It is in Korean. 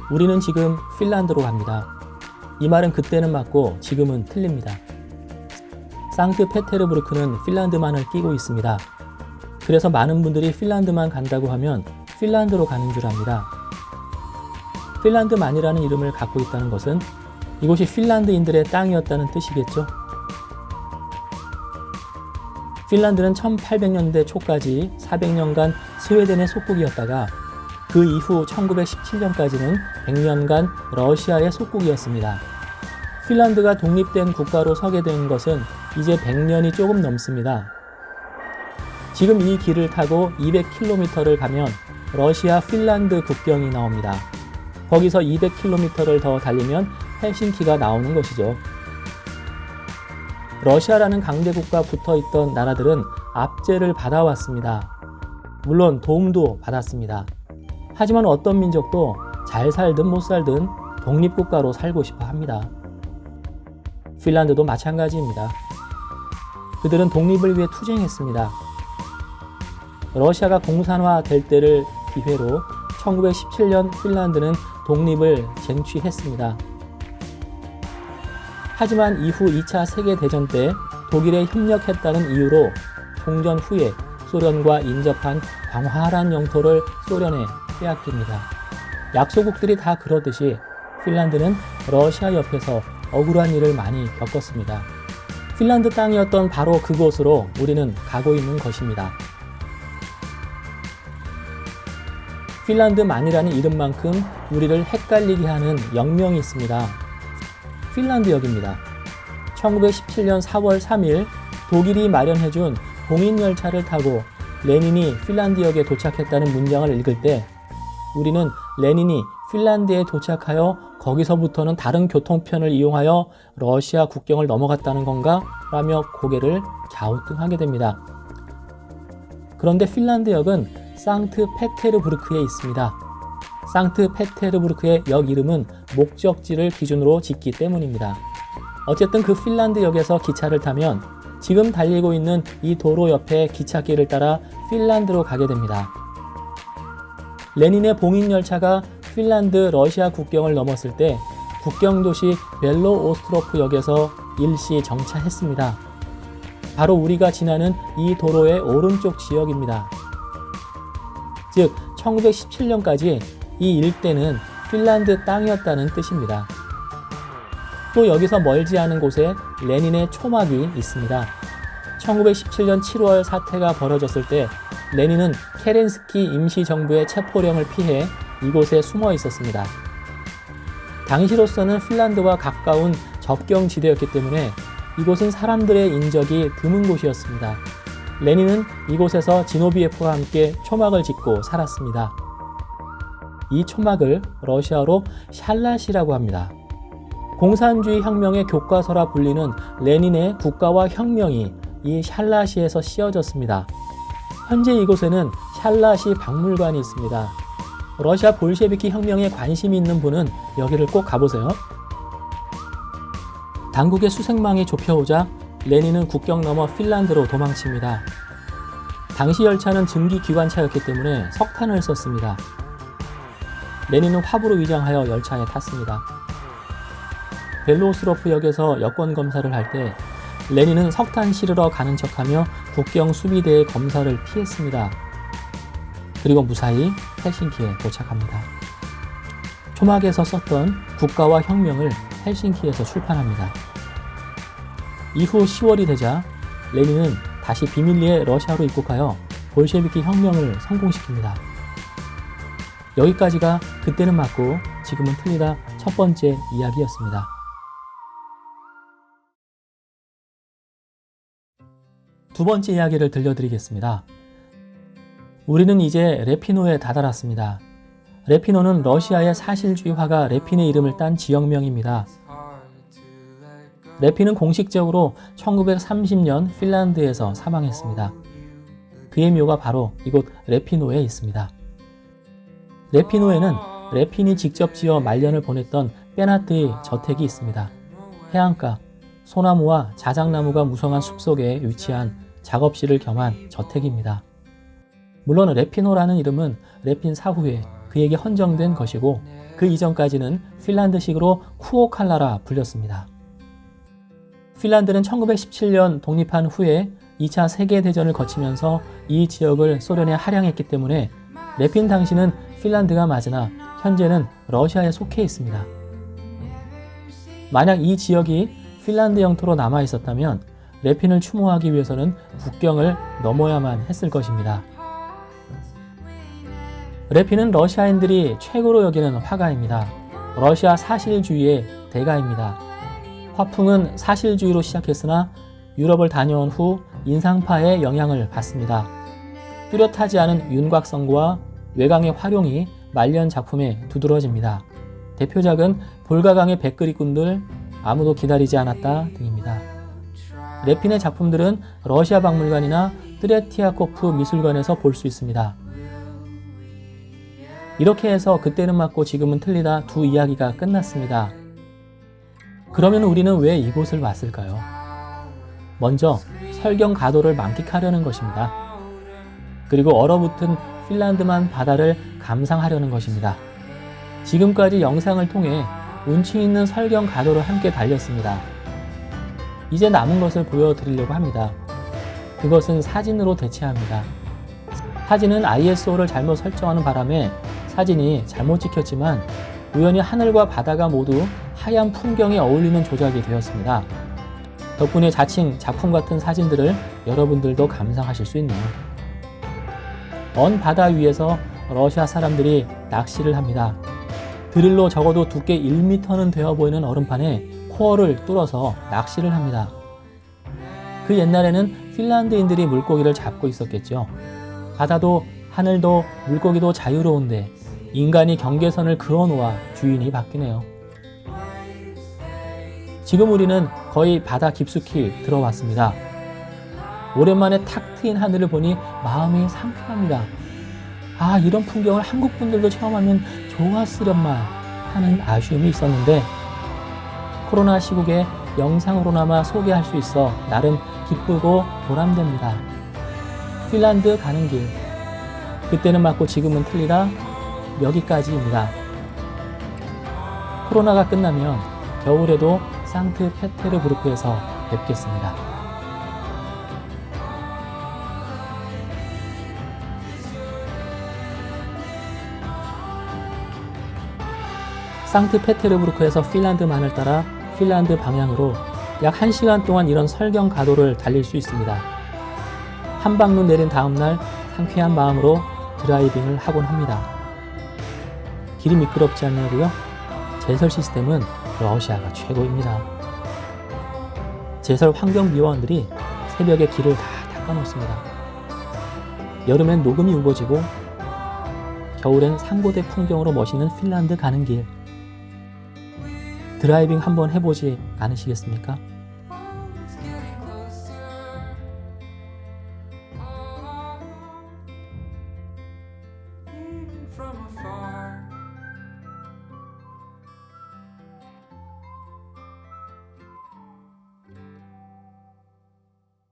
우리는 지금 핀란드로 갑니다. 이 말은 그때는 맞고 지금은 틀립니다. 상트페테르부르크는 핀란드만을 끼고 있습니다. 그래서 많은 분들이 핀란드만 간다고 하면 핀란드로 가는 줄 압니다. 핀란드만이라는 이름을 갖고 있다는 것은 이곳이 핀란드인들의 땅이었다는 뜻이겠죠. 핀란드는 1800년대 초까지 400년간 스웨덴의 속국이었다가 그 이후 1917년까지는 100년간 러시아의 속국이었습니다. 핀란드가 독립된 국가로 서게 된 것은 이제 100년이 조금 넘습니다. 지금 이 길을 타고 200km를 가면 러시아 핀란드 국경이 나옵니다. 거기서 200km를 더 달리면 헬싱키가 나오는 것이죠. 러시아라는 강대국과 붙어있던 나라들은 압제를 받아왔습니다. 물론 도움도 받았습니다. 하지만 어떤 민족도 잘 살든 못 살든 독립국가로 살고 싶어 합니다. 핀란드도 마찬가지입니다. 그들은 독립을 위해 투쟁했습니다. 러시아가 공산화될 때를 기회로 1917년 핀란드는 독립을 쟁취했습니다. 하지만 이후 2차 세계대전 때 독일에 협력했다는 이유로 종전 후에 소련과 인접한 광활한 영토를 소련에 빼앗깁니다. 약소국들이 다 그러듯이 핀란드는 러시아 옆에서 억울한 일을 많이 겪었습니다. 핀란드 땅이었던 바로 그곳으로 우리는 가고 있는 것입니다. 핀란드만이라는 이름만큼 우리를 헷갈리게 하는 역명이 있습니다. 핀란드역입니다. 1917년 4월 3일 독일이 마련해준 공인열차를 타고 레닌이 핀란드역에 도착했다는 문장을 읽을 때 우리는 레닌이 핀란드에 도착하여 거기서부터는 다른 교통편을 이용하여 러시아 국경을 넘어갔다는 건가? 라며 고개를 갸우뚱하게 됩니다. 그런데 핀란드역은 상트페테르부르크에 있습니다. 상트페테르부르크의 역 이름은 목적지를 기준으로 짓기 때문입니다. 어쨌든 그 핀란드역에서 기차를 타면 지금 달리고 있는 이 도로 옆에 기찻길을 따라 핀란드로 가게 됩니다. 레닌의 봉인열차가 핀란드 러시아 국경을 넘었을 때 국경도시 벨로오스트로프역에서 일시 정차했습니다. 바로 우리가 지나는 이 도로의 오른쪽 지역입니다. 즉 1917년까지 이 일대는 핀란드 땅이었다는 뜻입니다. 또 여기서 멀지 않은 곳에 레닌의 초막이 있습니다. 1917년 7월 사태가 벌어졌을 때 레닌은 케렌스키 임시정부의 체포령을 피해 이곳에 숨어 있었습니다. 당시로서는 핀란드와 가까운 접경지대였기 때문에 이곳은 사람들의 인적이 드문 곳이었습니다. 레닌은 이곳에서 지노비에프와 함께 초막을 짓고 살았습니다. 이 초막을 러시아로 샬라시라고 합니다. 공산주의 혁명의 교과서라 불리는 레닌의 국가와 혁명이 이 샬라시에서 씌어졌습니다. 현재 이곳에는 샬라시 박물관이 있습니다. 러시아 볼셰비키 혁명에 관심이 있는 분은 여기를 꼭 가보세요. 당국의 수색망이 좁혀오자 레닌은 국경 넘어 핀란드로 도망칩니다. 당시 열차는 증기기관차였기 때문에 석탄을 썼습니다. 레닌은 화부로 위장하여 열차에 탔습니다. 벨로스로프역에서 여권 검사를 할 때 레닌은 석탄 실으러 가는 척하며 국경 수비대의 검사를 피했습니다. 그리고 무사히 헬싱키에 도착합니다. 초막에서 썼던 국가와 혁명을 헬싱키에서 출판합니다. 이후 10월이 되자 레닌은 다시 비밀리에 러시아로 입국하여 볼셰비키 혁명을 성공시킵니다. 여기까지가 그때는 맞고 지금은 틀리다 첫 번째 이야기였습니다. 두 번째 이야기를 들려드리겠습니다. 우리는 이제 레피노에 다다랐습니다. 레피노는 러시아의 사실주의 화가 레핀의 이름을 딴 지역명입니다. 레핀은 공식적으로 1930년 핀란드에서 사망했습니다. 그의 묘가 바로 이곳 레피노에 있습니다. 레피노에는 레핀이 직접 지어 말년을 보냈던 빼나트의 저택이 있습니다. 해안가, 소나무와 자작나무가 무성한 숲속에 위치한 작업실을 겸한 저택입니다. 물론 레피노라는 이름은 레핀 사후에 그에게 헌정된 것이고 그 이전까지는 핀란드식으로 쿠오칼라라 불렸습니다. 핀란드는 1917년 독립한 후에 2차 세계대전을 거치면서 이 지역을 소련에 할양했기 때문에 레핀 당시는 핀란드가 맞으나 현재는 러시아에 속해 있습니다. 만약 이 지역이 핀란드 영토로 남아 있었다면 레핀을 추모하기 위해서는 국경을 넘어야만 했을 것입니다. 레핀은 러시아인들이 최고로 여기는 화가입니다. 러시아 사실주의의 대가입니다. 화풍은 사실주의로 시작했으나 유럽을 다녀온 후 인상파의 영향을 받습니다. 뚜렷하지 않은 윤곽선과 외강의 활용이 말년 작품에 두드러집니다. 대표작은 볼가강의 백그리꾼들, 아무도 기다리지 않았다 등입니다. 레핀의 작품들은 러시아 박물관이나 트레티아코프 미술관에서 볼 수 있습니다. 이렇게 해서 그때는 맞고 지금은 틀리다 두 이야기가 끝났습니다. 그러면 우리는 왜 이곳을 왔을까요? 먼저 설경 가도를 만끽하려는 것입니다. 그리고 얼어붙은 핀란드만 바다를 감상하려는 것입니다. 지금까지 영상을 통해 운치 있는 설경 가도를 함께 달렸습니다. 이제 남은 것을 보여드리려고 합니다. 그것은 사진으로 대체합니다. 사진은 ISO를 잘못 설정하는 바람에 사진이 잘못 찍혔지만 우연히 하늘과 바다가 모두 하얀 풍경에 어울리는 조작이 되었습니다. 덕분에 자칭 작품 같은 사진들을 여러분들도 감상하실 수 있네요. 먼 바다 위에서 러시아 사람들이 낚시를 합니다. 드릴로 적어도 두께 1m는 되어 보이는 얼음판에 코어를 뚫어서 낚시를 합니다. 그 옛날에는 핀란드인들이 물고기를 잡고 있었겠죠. 바다도 하늘도 물고기도 자유로운데 인간이 경계선을 그어놓아 주인이 바뀌네요. 지금 우리는 거의 바다 깊숙이 들어왔습니다. 오랜만에 탁 트인 하늘을 보니 마음이 상쾌합니다. 아, 이런 풍경을 한국 분들도 체험하면 좋았으련만 하는 아쉬움이 있었는데 코로나 시국에 영상으로나마 소개할 수 있어 나름 기쁘고 보람됩니다. 핀란드 가는 길, 그때는 맞고 지금은 틀리다, 여기까지입니다. 코로나가 끝나면 겨울에도 상트페테르부르크에서 뵙겠습니다. 상트페테르부르크에서 핀란드만을 따라 핀란드 방향으로 약 1시간 동안 이런 설경 가도를 달릴 수 있습니다. 한방눈 내린 다음날 상쾌한 마음으로 드라이빙을 하곤 합니다. 길이 미끄럽지 않냐고요? 제설 시스템은 러시아가 최고입니다. 제설 환경미화원들이 새벽에 길을 다 닦아놓습니다. 여름엔 녹음이 우거지고 겨울엔 산고대 풍경으로 멋있는 핀란드 가는 길, 드라이빙 한번 해보지 않으시겠습니까? from afar.